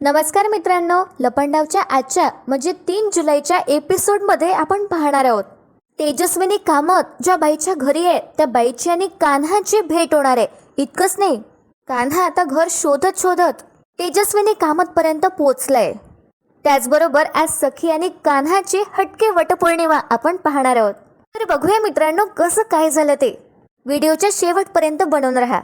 नमस्कार मित्रांनो, लपंडावच्या आजच्या म्हणजे 3 जुलैच्या एपिसोडमध्ये आपण पाहणार आहोत तेजस्विनी कामत ज्या बाईच्या घरी आहे त्या बाईची आणि कान्हाची भेट होणार आहे. इतकंच नाही, कान्हा आता घर शोधत शोधत तेजस्विनी कामतपर्यंत पोहोचलाय. त्याचबरोबर आज सखी आणि कान्हाची हटके वटपौर्णिमा आपण पाहणार आहोत. तर बघूया मित्रांनो कसं काय झालं ते. व्हिडिओच्या शेवटपर्यंत बनवून राहा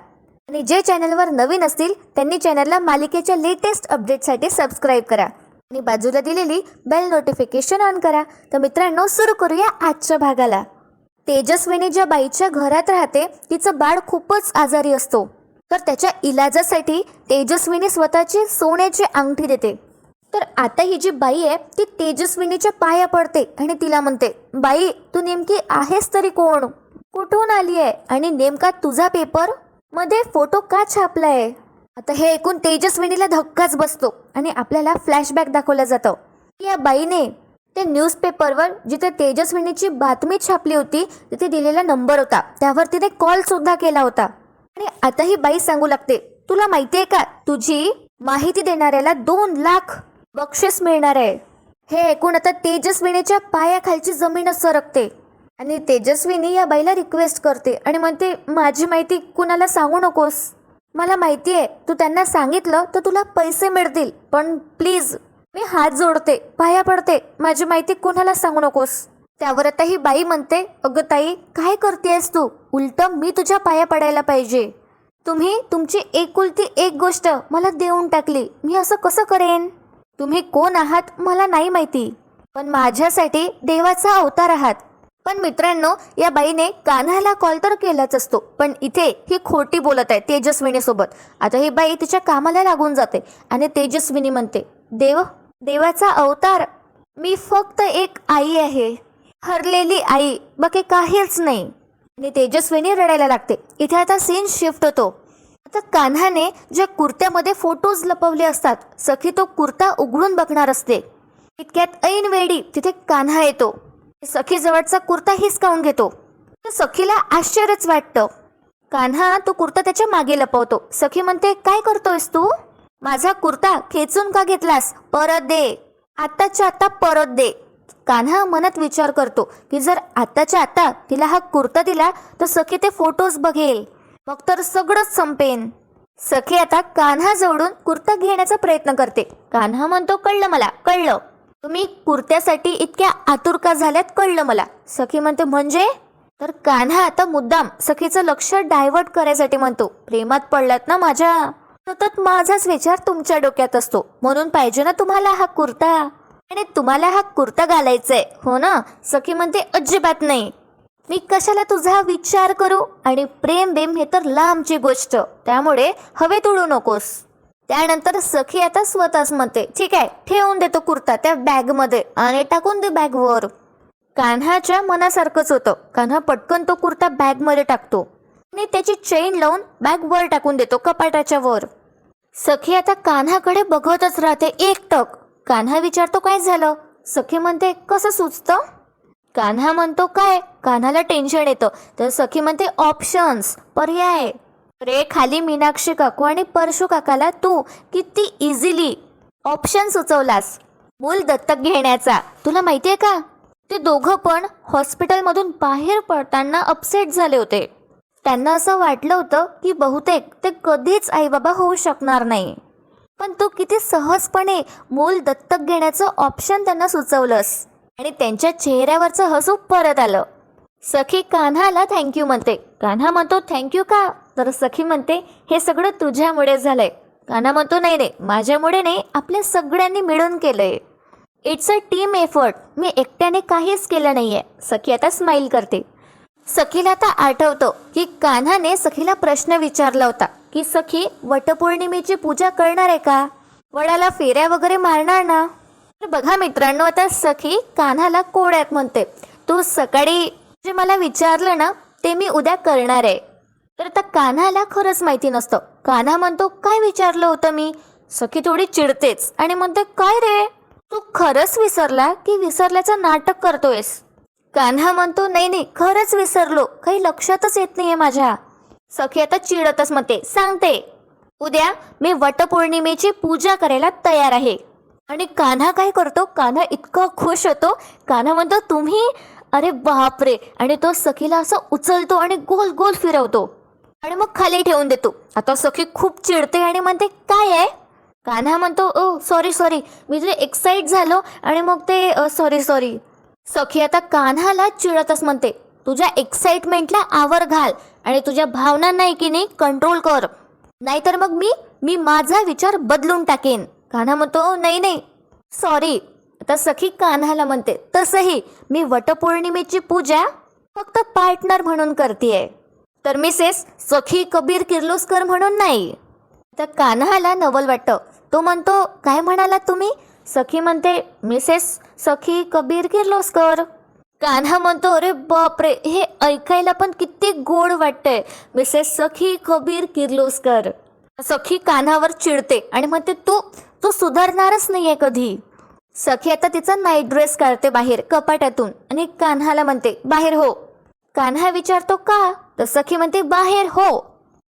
आणि जे चॅनलवर नवीन असतील त्यांनी चॅनलला मालिकेच्या लेटेस्ट अपडेटसाठी सबस्क्राईब करा आणि बाजूला दिलेली बेल नोटिफिकेशन ऑन करा. तर मित्रांनो सुरू करूया आजच्या भागाला. तेजस्विनी ज्या बाईच्या घरात राहते तिचं बाळ खूपच आजारी असतो, तर त्याच्या इलाजासाठी तेजस्विनी स्वतःची सोन्याची अंगठी देते. तर आता ही जी बाई आहे ती तेजस्विनीच्या पाया पडते आणि तिला म्हणते, बाई तू नेमकी आहेस तरी कोण, कुठून आली आहे आणि नेमका तुझा पेपर मध्ये फोटो का छापलाय. आता हे ऐकून तेजस्विनीला धक्काच बसतो आणि आपल्याला फ्लॅशबॅक दाखवलं जातं की या बाईने ते न्यूजपेपरवर जिथे तेजस्विनीची बातमी छापली होती तिथे दिलेला नंबर होता, त्यावर तिने कॉल सुद्धा केला होता. आणि आता ही बाई सांगू लागते, तुला माहिती आहे का तुझी माहिती देणाऱ्याला 2 लाख बक्षीस मिळणार आहे. हे ऐकून आता तेजस्विनीच्या पायाखालची जमीनच सरकते आणि तेजस्विनी या बाईला रिक्वेस्ट करते आणि म्हणते, माझी माहिती कुणाला सांगू नकोस. मला माहिती आहे तू त्यांना सांगितलं तर तुला पैसे मिळतील, पण प्लीज मी हात जोडते, पाया पडते, माझी माहिती कुणाला सांगू नकोस. त्यावर आता ही बाई म्हणते, अगं ताई काय करतेस तू, उलट मी तुझ्या पाया पडायला पाहिजे. तुम्ही तुमची एकुलती एक गोष्ट मला देऊन टाकली, मी असं कसं करेन. तुम्ही कोण आहात मला नाही माहिती, पण माझ्यासाठी देवाचा अवतार आहात. पण मित्रांनो या बाईने कान्हाला कॉल तर केलाच असतो, पण इथे ही खोटी बोलत आहे तेजस्विनी सोबत. आता ही बाई तिच्या कामाला लागून जाते आणि तेजस्विनी म्हणते, देवाचा अवतार, मी फक्त एक आई आहे, हरलेली आई, बाकी काहीच नाही. आणि तेजस्विनी रडायला लागते. इथे आता सीन शिफ्ट होतो. आता कान्हाने ज्या कुर्त्यामध्ये फोटोज लपवले असतात, सखी तो कुर्ता उघडून बघणार असते. इतक्यात ऐन वेळी तिथे कान्हा येतो. सखी जवळचा कुर्ता हिसकावून घेतो. तर सखीला आश्चर्यच वाटतं. कान्हा तो कुर्ता त्याच्या मागे लपवतो. सखी म्हणते, काय करतोयस तू, माझा कुर्ता खेचून का घेतलास, परत दे, आत्ताच्या आत्ता परत दे. कान्हा मनात विचार करतो की जर आत्ताच्या आत्ता तिला हा कुर्ता दिला तर सखी ते फोटोज बघेल, मग तर सगळंच संपेन. सखी आता कान्हा जवळून कुर्ता घेण्याचा प्रयत्न करते. कान्हा म्हणतो, कळलं मला, कळलं, तुम्ही कुर्त्यासाठी इतक्या आतुर का झाल्यात, कळलं मला. सखी म्हणते, म्हणजे. तर कान्हा आता मुद्दाम सखीचं लक्ष डायव्हर्ट करायसाठी म्हणतो, प्रेमात पडलात ना माझ्या, सतत माझाच विचार तुमच्या डोक्यात असतो, म्हणून पाहिजे ना तुम्हाला हा कुर्ता, आणि तुम्हाला हा कुर्ता घालायचाय हो ना. सखी म्हणते, अजिबात नाही, मी कशाला तुझा विचार करू, आणि प्रेम बेम हे तर लांबची गोष्ट, त्यामुळे हवेत उडू नकोस. त्यानंतर सखी आता स्वतःच म्हणते, ठीक आहे, ठेवून देतो कुर्ता त्या बॅगमध्ये आणि टाकून दे बॅगवर. कान्हाच्या मनासारखंच होतं. कान्हा पटकन तो कुर्ता बॅगमध्ये टाकतो आणि त्याची चेन लावून बॅग वर टाकून देतो, कपाटाच्या वर. सखी आता कान्हाकडे बघतच राहते एकटक. कान्हा विचारतो, काय झालं. सखी म्हणते, कसं सुचतं. कान्हा म्हणतो, काय. कान्हाला टेन्शन येतं. तर सखी म्हणते, ऑप्शन्स, पर्याय. रे खाली मीनाक्षी काकू आणि परशू काकाला तू किती इझिली ऑप्शन सुचवलास मूल दत्तक घेण्याचा. तुला माहितीये का, ते दोघं पण हॉस्पिटलमधून बाहेर पडताना अपसेट झाले होते. त्यांना असं वाटलं होतं की बहुतेक ते कधीच आईबाबा होऊ शकणार नाही, पण तू किती सहजपणे मूल दत्तक घेण्याचं ऑप्शन त्यांना सुचवलंस, आणि त्यांच्या चेहऱ्यावरचं हसू परत आलं. सखी कान्हाला थँक्यू म्हणते. कान्हा म्हणतो, थँक्यू का. तर सखी म्हणते, हे सगळं तुझ्यामुळे झालंय. कान्हा म्हणतो, नाही नाही, माझ्यामुळे नाही, आपल्या सगळ्यांनी मिळून केलंय, इट्स अ टीम एफर्ट, मी एकट्याने काहीच केलं नाहीये. सखी आता स्माईल करते. सखीला आता आठवतं की कान्हाने सखीला प्रश्न विचारला होता की सखी वटपौर्णिमेची पूजा करणार आहे का, वडाला फेऱ्या वगैरे मारणार ना. तर बघा मित्रांनो, आता सखी कान्हाला कोड्यात म्हणते, तू सकाळी जे मला विचारलं ना ते मी उद्या करणार आहे. तर आता कान्हाला खरंच माहिती नसतं. कान्हा म्हणतो, काय विचारलं होतं मी. सखी थोडी चिडतेच आणि म्हणते, काय रे, तू खरंच विसरला की विसरल्याचं नाटक करतोयस. कान्हा म्हणतो, नाही नाही, खरंच विसरलो, काही लक्षातच येत नाहीये माझ्या. सखी आता चिडतच म्हणते, सांगते. उद्या मी वटपौर्णिमेची पूजा करायला तयार आहे. आणि कान्हा काय करतो, कान्हा इतका खुश होतो. कान्हा म्हणतो तुम्ही, अरे बापरे. आणि तो सखीला असं उचलतो आणि गोल गोल फिरवतो आणि मग खाली ठेवून देतो. आता सखी खूप चिडते आणि म्हणते काय आहे. कान्हा म्हणतो ओ सॉरी सॉरी, मी तुझे एक्साइट झालो आणि मग ते सॉरी सॉरी. सखी आता कान्हाला चिडतच म्हणते तुझ्या एक्साइटमेंटला आवर घाल आणि तुझ्या भावना नाही की नाही कंट्रोल कर, नाहीतर मग मी माझा विचार बदलून टाकेन. कान्हा म्हणतो नाही नाही सॉरी. आता सखी कान्हाला म्हणते तसंही मी वटपौर्णिमेची पूजा फक्त पार्टनर म्हणून करतेय, तर मिसेस सखी कबीर किर्लोस्कर म्हणून नाही. तर कान्हाला नवल वाटतं. तो म्हणतो काय म्हणालात तुम्ही. सखी म्हणते मिसेस सखी कबीर किर्लोस्कर. कान्हा म्हणतो अरे बापरे, हे ऐकायला पण किती गोड वाटतंय, मिसेस सखी कबीर किर्लोस्कर. सखी कान्हावर चिडते आणि म्हणते तू तू सुधारणारच नाहीये कधी. सखी आता तिचा नाईट ड्रेस काढते बाहेर कपाटातून आणि कान्हाला म्हणते बाहेर हो. कान्हा विचारतो का, तर सखी म्हणते बाहेर हो.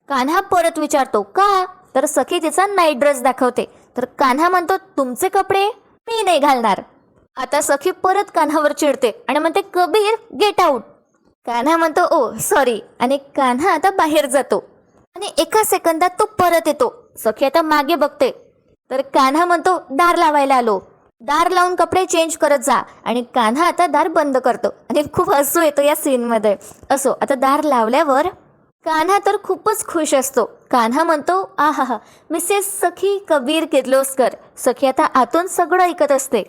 कान्हा परत विचारतो का, तर सखी तिचा नाईट ड्रेस दाखवते. तर कान्हा म्हणतो तुमचे कपडे मी नाही घालणार. आता सखी परत कान्हावर चिडते आणि म्हणते कबीर गेट आउट. कान्हा म्हणतो ओ सॉरी आणि कान्हा आता बाहेर जातो आणि एका सेकंदात तो परत येतो. सखी आता मागे बघते तर कान्हा म्हणतो दार लावायला आलो. दार लावून कपडे चेंज करत जा. आणि कान्हा आता दार बंद करतो आणि खूप हसू येतो या सीनमध्ये. असो आता दार लावल्यावर कान्हा तर खूपच खुश असतो. कान्हा म्हणतो आहा मिसेस सखी कबीर किर्लोस्कर. सखी आता आतून सगळं ऐकत असते.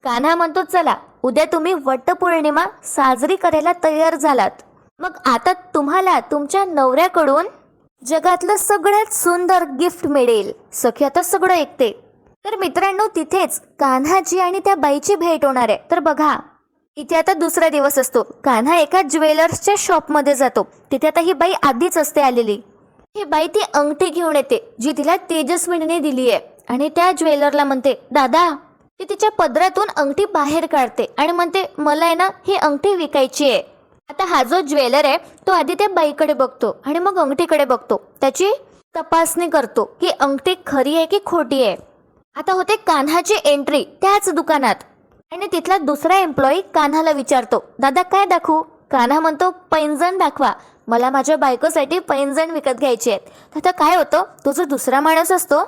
कान्हा म्हणतो चला उद्या तुम्ही वटपौर्णिमा साजरी करायला तयार झालात, मग आता तुम्हाला तुमच्या नवऱ्याकडून जगातलं सगळ्यात सुंदर गिफ्ट मिळेल. सखी आता सगळं ऐकते. तर मित्रांनो तिथेच कान्हाची आणि त्या बाईची भेट होणार आहे. तर बघा इथे आता दुसरा दिवस असतो. कान्हा एका ज्वेलर्सच्या शॉपमध्ये जातो. तिथे आता ही बाई आधीच असते आलेली. ही बाई ती अंगठी घेऊन येते जी तिला तेजस्विनीने दिली आहे आणि त्या ज्वेलरला म्हणते दादा. ती तिच्या पदरातून अंगठी बाहेर काढते आणि म्हणते मला आहे ना ही अंगठी विकायची आहे. आता हा जो ज्वेलर आहे तो आधी त्या बाईकडे बघतो आणि मग अंगठीकडे बघतो, त्याची तपासणी करतो की अंगठी खरी आहे की खोटी आहे. आता होते कान्हाची एंट्री त्याच दुकानात आणि तिथला दुसरा एम्प्लॉई कान्हाला विचारतो दादा काय दाखवू. कान्हा म्हणतो पैंजण दाखवा, मला माझ्या बायकोसाठी पैंजण विकत घ्यायची आहेत. आता काय होतं, तो जो दुसरा माणूस असतो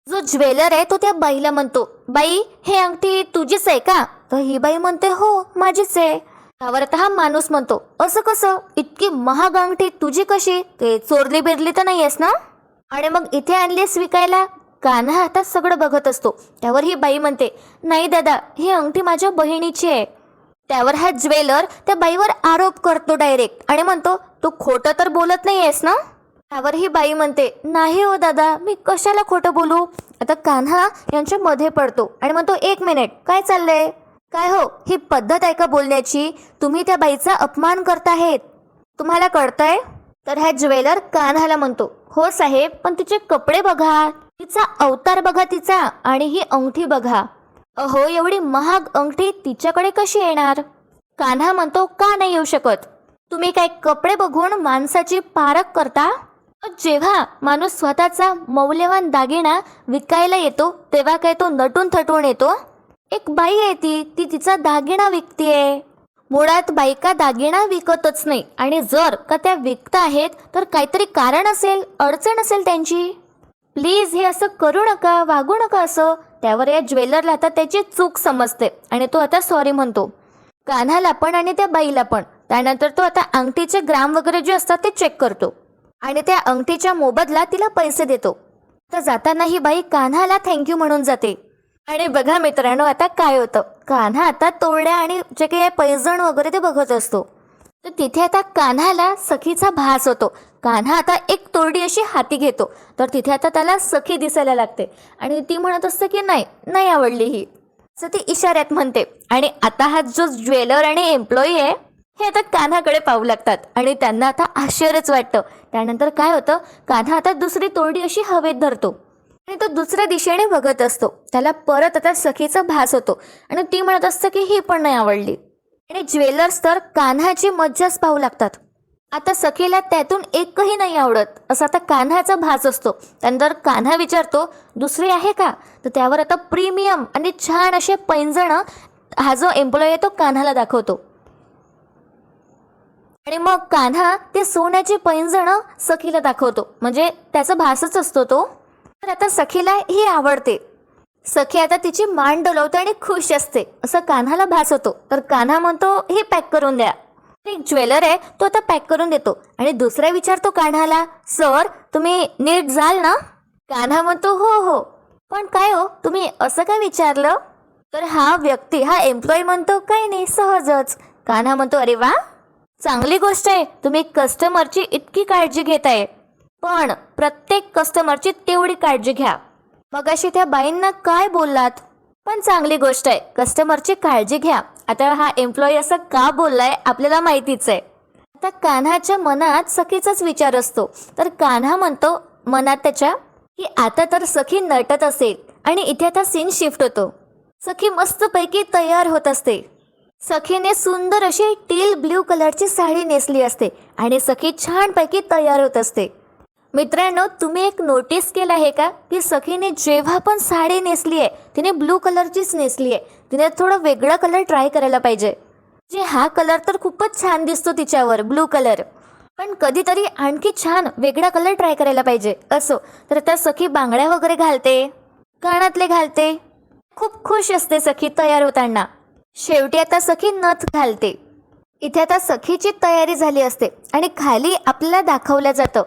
जो ज्वेलर आहे तो त्या बाईला म्हणतो बाई हे अंगठी तुझीच आहे का. तर ही बाई म्हणते हो माझीच आहे. त्यावर आता हा माणूस म्हणतो असं कसं, इतकी महाग अंगठी तुझी कशी, ते चोरली बिरली तर नाहीयेस ना आणि मग इथे आणलीस विकायला. कान्हा आता सगळं बघत असतो. त्यावर ही बाई म्हणते नाही दादा ही अंगठी माझ्या बहिणीची आहे. त्यावर हा ज्वेलर त्या बाईवर आरोप करतो डायरेक्ट आणि म्हणतो तू खोटं तर बोलत नाहीयेस ना. त्यावर ही बाई म्हणते नाही हो दादा मी कशाला खोटं बोलू. आता कान्हा यांच्या मध्ये पडतो आणि म्हणतो एक मिनिट काय चाललंय, काय हो ही पद्धत आहे का बोलण्याची, तुम्ही त्या बाईचा अपमान करताहेत, तुम्हाला कळतंय. तर हा ज्वेलर कान्हाला म्हणतो हो साहेब पण तिचे कपडे बघा, तिचा अवतार बघा तिचा, आणि ही अंगठी बघा. अहो एवढी महाग अंगठी तिच्याकडे कशी येणार. कान्हा म्हणतो का नाही येऊ शकत, तुम्ही काय कपडे बघून माणसाची पारख करता. जेव्हा माणूस स्वतःचा मौल्यवान दागिना विकायला येतो तेव्हा काय तो नटून थटून येतो. एक बाई आहे ती तिचा दागिना विकतीये. मुळात बायका दागिना विकतच नाही आणि जर का त्या विकत आहेत तर काहीतरी कारण असेल, अडचण असेल त्यांची. प्लीज हे असं करू नका, वागू नका असं. त्यावर या ज्वेलरला आता त्याची चूक समजते आणि तो आता सॉरी म्हणतो कान्हाला पण आणि त्या बाईला पण. त्यानंतर तो आता अंगठीचे ग्राम वगैरे जे असतात ते चेक करतो आणि त्या अंगठीच्या मोबदला तिला पैसे देतो. तर जाताना ही बाई कान्हाला थँक्यू म्हणून जाते. आणि बघा मित्रांनो आता काय होतं, कान्हा आता तोरड्या आणि जे काही पैजण वगैरे ते बघत असतो. तर तिथे आता कान्हाला सखीचा भास होतो. कान्हा आता एक तोरडी अशी हाती घेतो तर तिथे आता त्याला सखी दिसायला लागते आणि ती म्हणत असते की नाही आवडली ही, असं ती इशाऱ्यात म्हणते. आणि आता हा जो ज्वेलर आणि एम्प्लॉई आहे हे आता कान्हाकडे पाहू लागतात आणि त्यांना आता आश्चर्यच वाटतं. त्यानंतर काय होतं, कान्हा आता दुसरी तोरडी अशी हवेत धरतो आणि तो दुसऱ्या दिशेने बघत असतो. त्याला परत आता सखीचा भास होतो आणि ती म्हणत असतं की ही पण नाही आवडली. आणि ज्वेलर्स तर कान्हाची मज्जाच पाहू लागतात. आता सखीला त्यातून एकही नाही आवडत असा आता कान्हाचा भास असतो. त्यानंतर कान्हा विचारतो दुसरी आहे का, तर त्यावर आता प्रीमियम आणि छान असे पैंजण हा जो एम्प्लॉई आहे तो कान्हाला दाखवतो. आणि मग कान्हा ते सोन्याची पैंजण सखीला दाखवतो, म्हणजे त्याचा भासच असतो तो. तर आता सखीला ही आवडते. सखी आता तिची मान डोलवते आणि खुश असते असं कान्हाला भास होतो. तर कान्हा म्हणतो हे पॅक करून द्या. एक ज्वेलर आहे तो आता पॅक करून देतो आणि दुसरा विचारतो कान्हाला, सर तुम्ही नीट जाल ना. कान्हा म्हणतो हो हो. पण काय हो तुम्ही असं काय विचारलं. तर हा व्यक्ती हा एम्प्लॉई म्हणतो काही नाही सहजच. कान्हा म्हणतो अरे वा चांगली गोष्ट आहे, तुम्ही कस्टमरची इतकी काळजी घेताय, पण प्रत्येक कस्टमरची तेवढी काळजी घ्या. मगाशी त्या बाईंना काय बोललात, पण चांगली गोष्ट आहे कस्टमरची काळजी घ्या. आता हा एम्प्लॉई असं का बोललाय आपल्याला माहितीच आहे. आता कान्हाच्या मनात सखीचाच विचार असतो. तर कान्हा म्हणतो मनात त्याच्या की आता तर सखी नटत असेल आणि इथे आता सीन शिफ्ट होतो. सखी मस्तपैकी तयार होत असते. सखीने सुंदर अशी टील ब्ल्यू कलरची साडी नेसली असते आणि सखी छानपैकी तयार होत असते. मित्रांनो तुम्ही एक नोटीस केलं आहे का की सखीने जेव्हा पण साडी नेसली आहे तिने ब्लू कलरचीच नेसली आहे. तिने थोडं वेगळा कलर ट्राय करायला पाहिजे. जे हा कलर तर खूपच छान दिसतो तिच्यावर ब्लू कलर, पण कधीतरी आणखी छान वेगळा कलर ट्राय करायला पाहिजे. असो तर त्या सखी बांगड्या वगैरे घालते, कानातले घालते, खूप खुश असते सखी तयार होताना. शेवटी आता सखी नथ घालते. इथे आता सखीची तयारी झाली असते आणि खाली आपल्याला दाखवलं जातं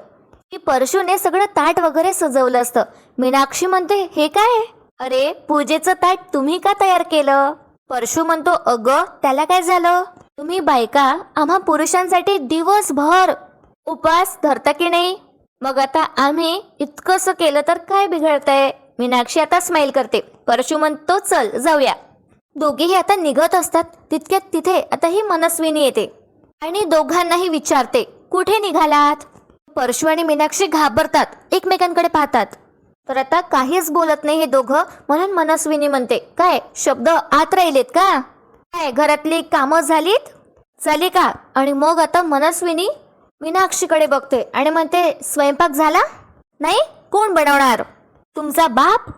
की परशूने सगळं ताट वगैरे सजवलं असतं. मीनाक्षी म्हणते हे काय, अरे पूजेचं ताट तुम्ही का तयार केलं. परशू म्हणतो अगं त्याला काय झालं, तुम्ही बायका आम्हा पुरुषांसाठी दिवसभर उपवास धरता की नाही, मग आता आम्ही इतकंसं केलं तर काय बिघडतंय. मीनाक्षी आता स्माइल करते. परशू म्हणतो चल जाऊया. दोघेही आता निघत असतात. तितक्यात तिथे आता ही मनस्विनी येते आणि दोघांनाही विचारते कुठे निघालात. परशू आणि मीनाक्षी घाबरतात, एकमेकांकडे पाहतात. तर आता काहीच बोलत नाही हे दोघं. म्हणून मनस्विनी म्हणते काय शब्द आत राहिलेत का, काय घरातली कामं झाली का. आणि मग आता मनस्विनी मीनाक्षीकडे बघते आणि म्हणते स्वयंपाक झाला नाही, कोण बनवणार, तुमचा बाप.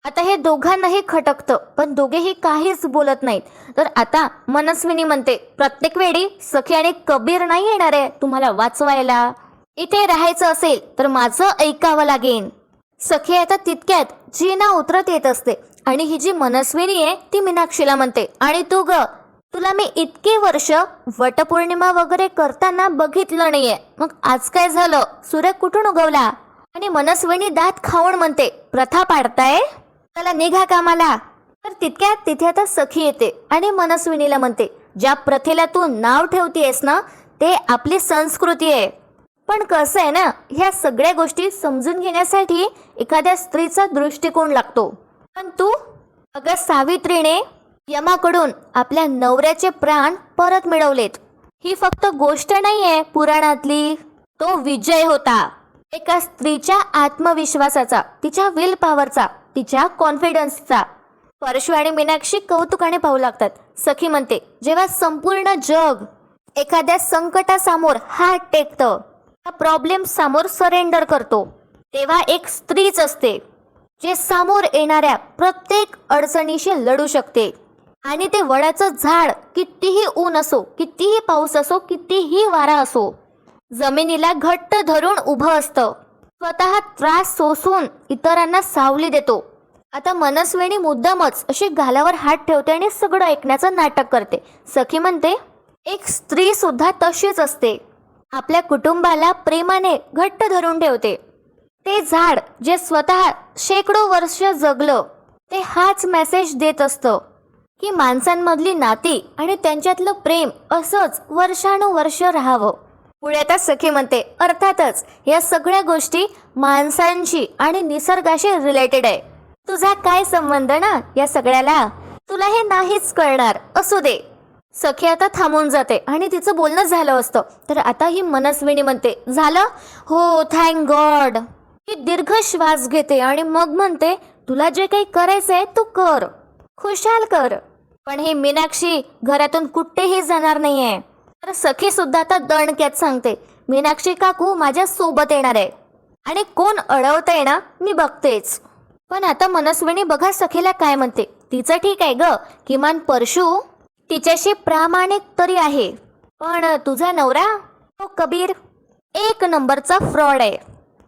आता हे दोघांनाही खटकतं पण दोघेही काहीच बोलत नाहीत. तर आता मनस्विनी म्हणते प्रत्येक वेळी सखी आणि कबीर नाही येणार आहे तुम्हाला वाचवायला. इथे राहायचं असेल तर माझं ऐकावं लागेल. सखी आता तितक्यात जीना उतरत येत असते आणि ही जी मनस्विनी आहे ती मीनाक्षीला म्हणते आणि तू ग, तुला मी इतके वर्ष वटपौर्णिमा वगैरे करताना बघितलं नाहीये, मग आज काय झालं, सूर्य कुठून उगवला. आणि मनस्विनी दात खाऊन म्हणते प्रथा पाडताय, त्याला निघा कामाला. तर तितक्यात तिथे आता सखी येते आणि मनस्विनीला म्हणते ज्या प्रथेला तू नाव ठेवतेस ना ते आपली संस्कृती आहे. पण कसं आहे ना, ह्या सगळ्या गोष्टी समजून घेण्यासाठी एखाद्या स्त्रीचा दृष्टिकोन लागतो. पण तू अगं सावित्रीने यमाकडून आपल्या नवऱ्याचे प्राण परत मिळवलेत. ही फक्त गोष्ट नाहीये पुराणातली, तो विजय होता एका स्त्रीच्या आत्मविश्वासाचा, तिच्या विल पॉवरचा, तिच्या कॉन्फिडन्सचा. परशू आणि मीनाक्षी कौतुकाने पाहू लागतात. सखी म्हणते जेव्हा संपूर्ण जग एखाद्या संकटासमोर हात टेकतं, प्रॉब्लेम समोर सरेंडर करतो, तेव्हा एक स्त्रीच असते जे समोर येणाऱ्या प्रत्येक अडचणीशी लढू शकते. आणि ते वडाचं झाड कितीही ऊन असो, कितीही पाऊस असो, कितीही वारा असो, जमिनीला घट्ट धरून उभं असतं, स्वतः त्रास सोसून इतरांना सावली देतो. आता मनस्विनी मुद्दामच अशी गालावर हात ठेवते आणि सगळं ऐकण्याचं नाटक करते. सखी म्हणते एक स्त्री सुद्धा तशीच असते, आपल्या कुटुंबाला प्रेमाने घट्ट धरून ठेवते. ते झाड जे स्वतः शेकडो वर्ष जगलं ते हाच मेसेज देत असतं की माणसांमधली नाती आणि त्यांच्यातलं प्रेम असंच वर्षानुवर्ष राहावं. पुढे आता सखी म्हणते अर्थातच या सगळ्या गोष्टी माणसांशी आणि निसर्गाशी रिलेटेड आहे. तुझा काय संबंध ना या सगळ्याला, तुला हे नाहीच कळणार, असू दे. सखी आता थांबून जाते आणि तिचं बोलणं झालं असतं. तर आता ही मनस्विनी म्हणते झालं, हो थँक गॉड. ही दीर्घ श्वास घेते आणि मग म्हणते तुला जे काही करायचंय तू कर, खुशाल कर. पण ही मीनाक्षी घरातून कुठेही जाणार नाहीये. तर सखी सुद्धा आता दणक्यात सांगते मीनाक्षी काकू माझ्या सोबत येणार आहे आणि कोण अडवतंय ना मी बघतेच. पण आता मनस्विनी बघा सखीला काय म्हणते. तिचं ठीक आहे ग, किमान परशू तिच्याशी प्रामाणिक तरी आहे, पण तुझा नवरा तो कबीर एक नंबरचा फ्रॉड आहे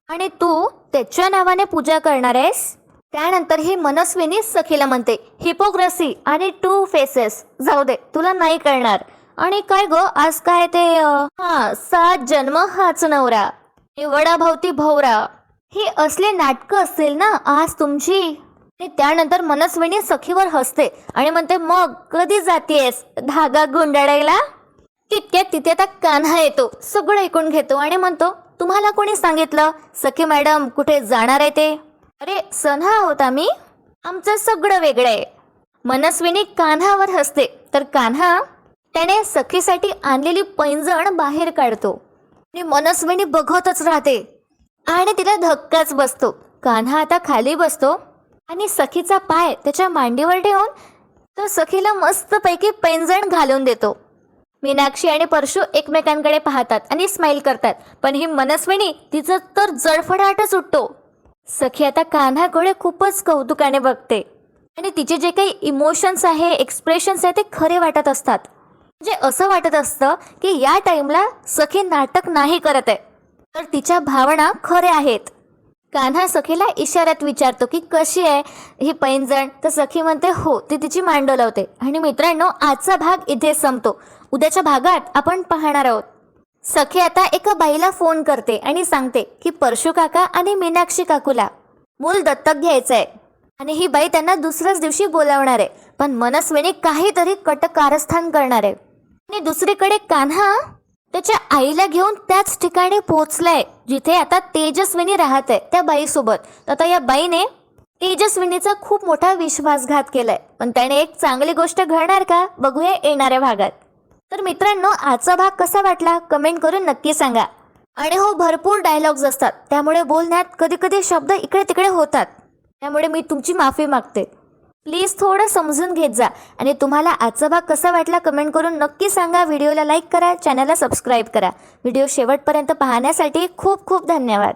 आणि तू त्याच्या नावाने पूजा करणार आहेस. त्यानंतर ही मनस्विनी सखीला म्हणते हिपोक्रेसी आणि टू फेसेस. जाऊ दे, तुला नाही करणार. आणि काय ग आज काय ते 7 जन्म हाच नवरा, वडाभवती भवरा, ही असले नाटकं असतील ना आज तुमची. आणि त्यानंतर मनस्विनी सखीवर हसते आणि म्हणते मग कधी जातीयेस धागा गुंडाळायला. तितक्यात तिथे आता कान्हा येतो, सगळं ऐकून घेतो आणि म्हणतो तुम्हाला कोणी सांगितलं सखी मॅडम कुठे जाणार आहे ते. अरे सन्हा होता मी, आमचं सगळं वेगळं आहे. मनस्विनी कान्हावर हसते तर कान्हा त्याने सखीसाठी आणलेली पैंजण बाहेर काढतो आणि मनस्विनी बघतच राहते आणि तिला धक्काच बसतो. कान्हा आता खाली बसतो आणि सखीचा पाय त्याच्या मांडीवर ठेवून तो सखीला मस्तपैकी पैंजण घालून देतो. मीनाक्षी आणि परशू एकमेकांकडे पाहतात आणि स्माइल करतात, पण ही मनस्विनी तिचं तर जळफडाटच उठतो. सखी आता कान्हाकडे खूपच कौतुकाने बघते आणि तिचे जे काही इमोशन्स आहे, एक्सप्रेशन्स आहे ते खरे वाटत असतात. म्हणजे असं वाटत असतं की या टाइमला सखी नाटक नाही करत आहे, तर तिच्या भावना खऱ्या आहेत. कान्हा सखीला इशाऱ्यात विचारतो की कशी आहे ही पैंजण, तर सखी म्हणते हो, ती तिची मान डोलावते. आणि मित्रांनो, आजचा भाग इथे संपतो. उद्याच्या भागात आपण पाहणार आहोत. सखी आता एका बाईला फोन करते आणि सांगते की परशू काका आणि मीनाक्षी काकूला मूल दत्तक घ्यायचं आहे आणि ही बाई त्यांना दुसऱ्याच दिवशी बोलावणार आहे. पण मनस्विनी काहीतरी कारस्थान करणार आहे. आणि दुसरीकडे कान्हा त्याच्या आईला घेऊन त्याच ठिकाणी पोहोचलाय जिथे आता तेजस्विनी राहत आहे त्या बाईसोबत. आता या बाईने तेजस्विनीचा खूप मोठा विश्वासघात केलाय, पण त्याने एक चांगली गोष्ट घडणार का बघूया येणाऱ्या भागात. तर मित्रांनो, आजचा भाग कसा वाटला कमेंट करून नक्की सांगा. आणि हो, भरपूर डायलॉग्स असतात, त्यामुळे बोलण्यात कधी कधी शब्द इकडे तिकडे होतात, त्यामुळे मी तुमची माफी मागते. प्लीज थोडं समजून घेत जा. आणि तुम्हाला आजचा भाग कसा वाटला कमेंट करून नक्की सांगा. व्हिडिओला लाईक करा, चॅनलला सबस्क्राईब करा. व्हिडिओ शेवटपर्यंत पाहण्यासाठी खूप खूप धन्यवाद.